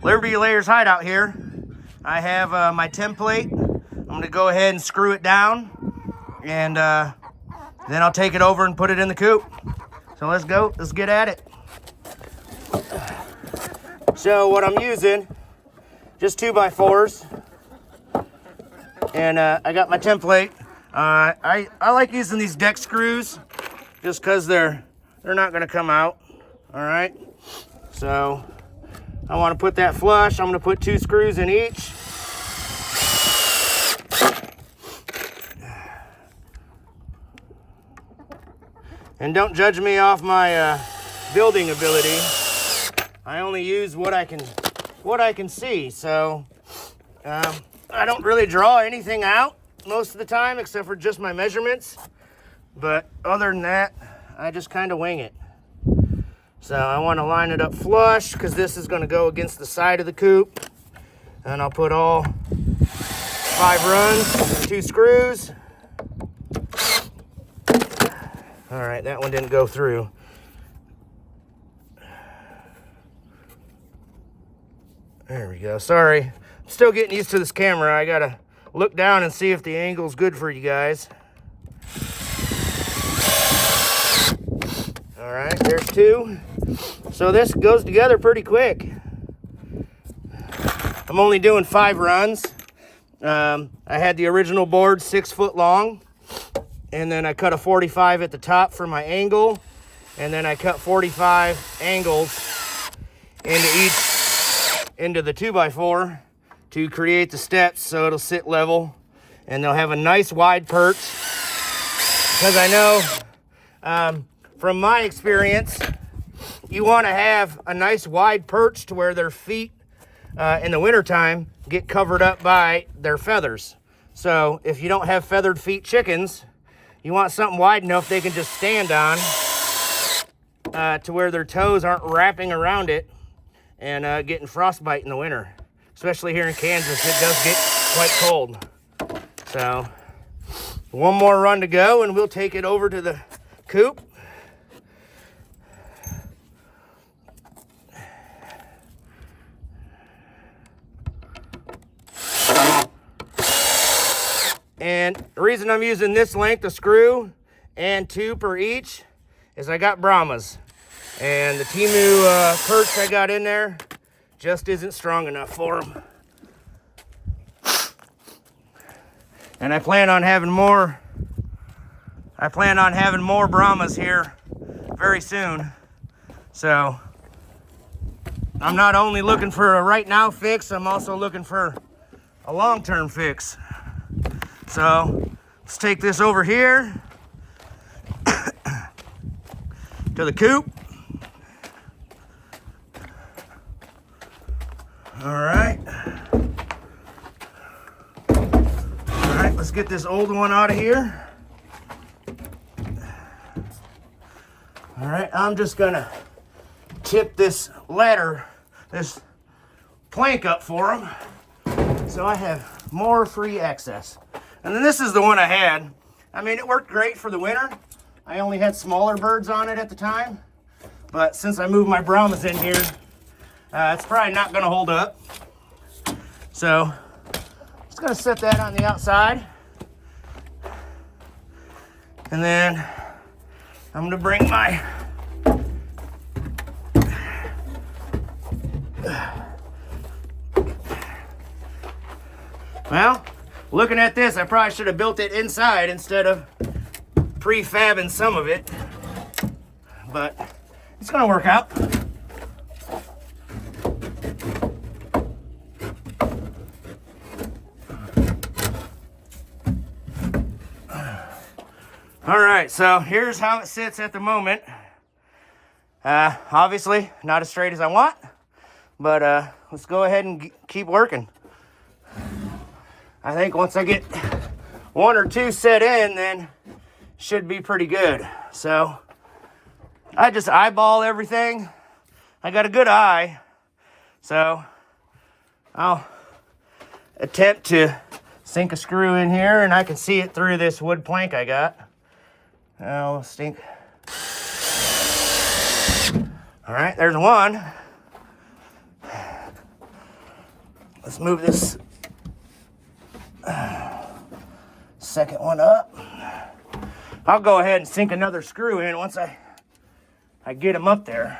Liberty Layers Hideout here. I have my template. I'm going to go ahead and screw it down, and then I'll take it over and put it in the coop. So let's go. Let's get at it. So what I'm using, just 2x4s, and I got my template. I like using these deck screws just because they're not going to come out. All right. So I want to put that flush. I'm going to put 2 screws in each. And don't judge me off my building ability. I only use what I can see. So I don't really draw anything out most of the time except for just my measurements. But other than that, I just kind of wing it. So I want to line it up flush because this is going to go against the side of the coop. And I'll put all 5 runs, 2 screws. All right, that one didn't go through. There we go. Sorry, I'm still getting used to this camera. I gotta look down and see if the angle's good for you guys. All right, there's 2. So this goes together pretty quick. I'm only doing 5 runs. I had the original board 6 foot long, and then I cut a 45 at the top for my angle, and then I cut 45 angles into the 2x4 to create the steps so it'll sit level, and they'll have a nice wide perch. Because I know from my experience, you want to have a nice wide perch to where their feet in the wintertime get covered up by their feathers. So if you don't have feathered feet chickens, you want something wide enough they can just stand on to where their toes aren't wrapping around it and getting frostbite in the winter. Especially here in Kansas, it does get quite cold. So one more run to go and we'll take it over to the coop. And the reason I'm using this length of screw and 2 per each is I got Brahmas. And the Timu perch I got in there just isn't strong enough for them. And I plan on having more Brahmas here very soon. So I'm not only looking for a right now fix, I'm also looking for a long-term fix. So let's take this over here to the coop. All right, let's get this old one out of here. All right, I'm just gonna tip this ladder, this plank up for them so I have more free access. And then this is the one I had. I mean, it worked great for the winter. I only had smaller birds on it at the time. But since I moved my Brahmas in here, it's probably not gonna hold up. So, just gonna set that on the outside. And then I'm gonna bring my well, looking at this, I probably should have built it inside instead of prefabbing some of it, but it's gonna work out. All right, so here's how it sits at the moment. Obviously, not as straight as I want, but let's go ahead and keep working. I think once I get 1 or 2 set in, then should be pretty good. So I just eyeball everything. I got a good eye, so I'll attempt to sink a screw in here, and I can see it through this wood plank I got. I'll stink. All right, there's one. let's move this second one up. I'll go ahead and sink another screw in once I get them up there.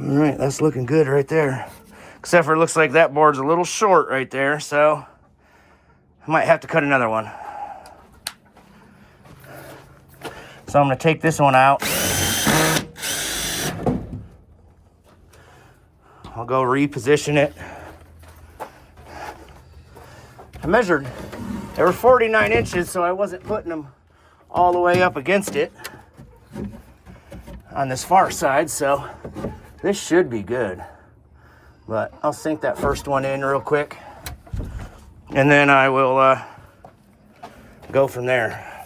All right, that's looking good right there. Except for it looks like that board's a little short right there, so I might have to cut another one. So I'm gonna take this one out. I'll go reposition it. I measured, they were 49 inches, so I wasn't putting them all the way up against it on this far side, so this should be good. But I'll sink that first one in real quick, and then I will go from there.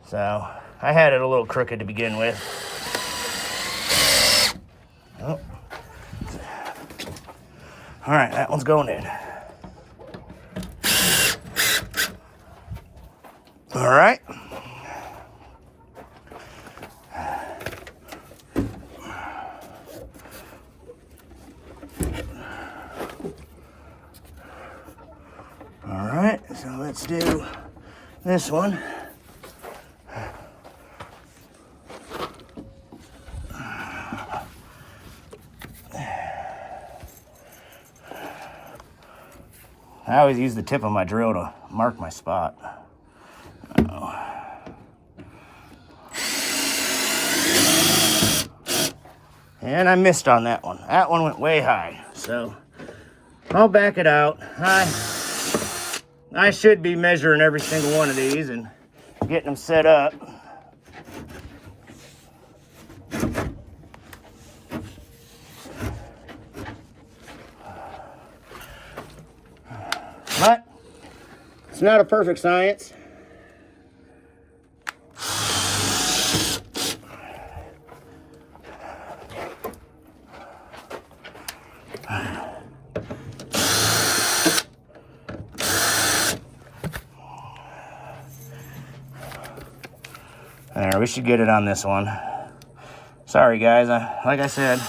So I had it a little crooked to begin with. Oh. All right, that one's going in. All right. All right, so let's do this one. I always use the tip of my drill to mark my spot. And I missed on that one. That one went way high, so I'll back it out. I should be measuring every single one of these and getting them set up. But it's not a perfect science. There, we should get it on this one. Sorry guys, like I said,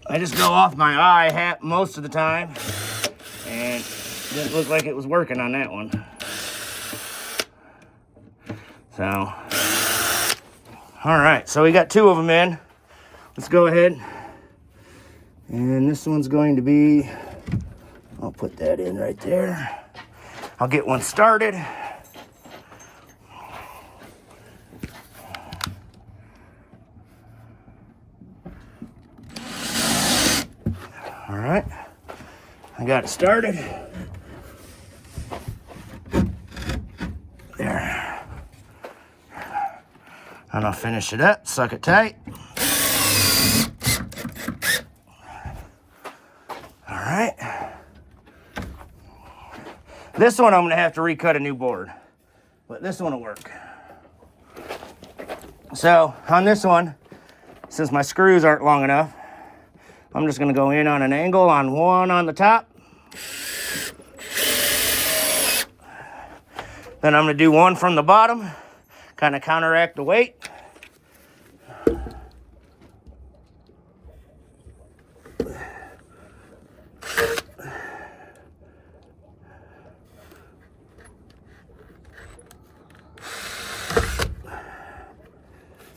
I just go off my eye hat most of the time, and it didn't look like it was working on that one. So, all right, so we got two of them in. Let's go ahead, and this one's going to be, I'll put that in right there. I'll get one started. All right, I got it started. There. And I'll finish it up, suck it tight. All right. This one I'm gonna have to recut a new board, but this one will work. So on this one, since my screws aren't long enough, I'm just gonna go in on an angle on one on the top. Then I'm gonna do one from the bottom, kind of counteract the weight.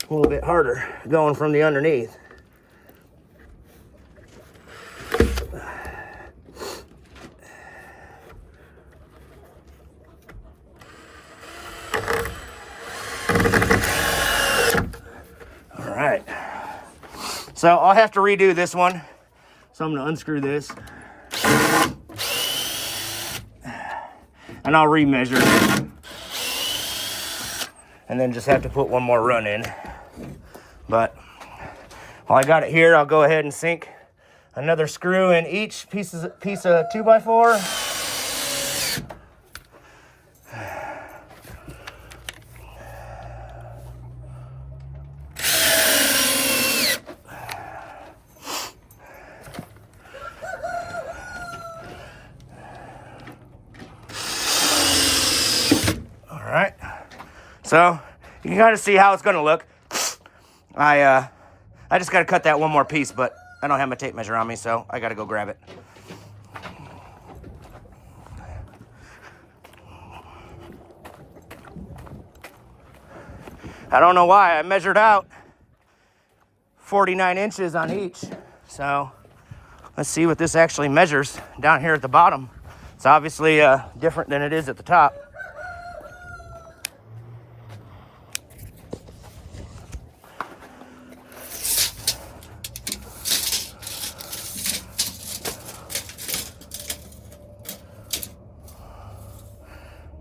A little bit harder going from the underneath. All right, so I'll have to redo this one. So I'm gonna unscrew this and I'll remeasure it, and then just have to put one more run in. But while I got it here, I'll go ahead and sink another screw in each piece of 2x4. So you can kind of see how it's going to look. I just got to cut that one more piece, but I don't have my tape measure on me, so I got to go grab it. I don't know why. I measured out 49 inches on each. So let's see what this actually measures down here at the bottom. It's obviously different than it is at the top.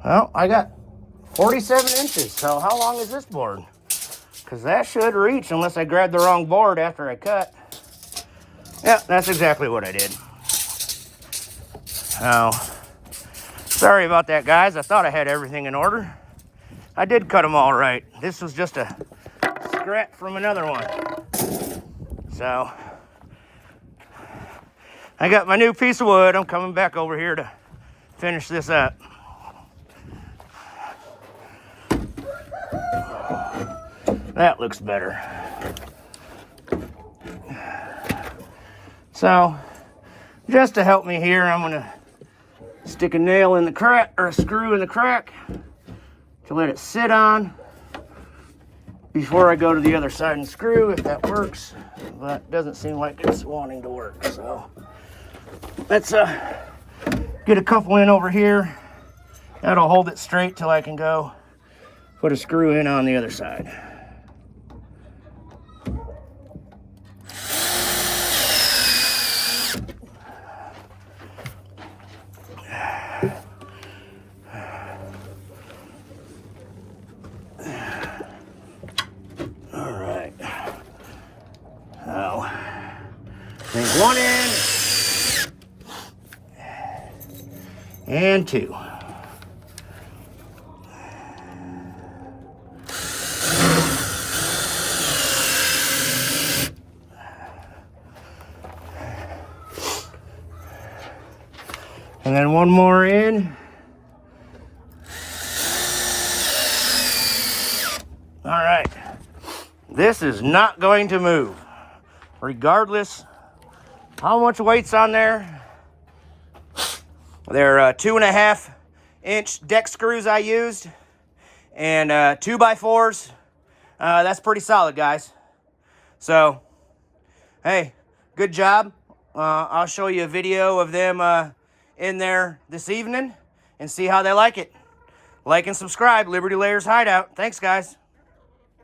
Well, I got 47 inches. So how long is this board? Because that should reach unless I grabbed the wrong board after I cut. Yeah, that's exactly what I did. Oh, sorry about that, guys. I thought I had everything in order. I did cut them all right. This was just a scrap from another one. So I got my new piece of wood. I'm coming back over here to finish this up. That looks better. So, just to help me here, I'm gonna stick a nail in the crack, or a screw in the crack, to let it sit on before I go to the other side and screw, if that works. But it doesn't seem like it's wanting to work, so let's get a couple in over here. That'll hold it straight till I can go put a screw in on the other side. One in and two. And then one more in. All right. This is not going to move, regardless how much weight's on there. They're 2.5 inch deck screws I used, and 2x4s. That's pretty solid, guys. So, hey, good job. I'll show you a video of them in there this evening and see how they like it. Like and subscribe, Liberty Layers Hideout. Thanks, guys.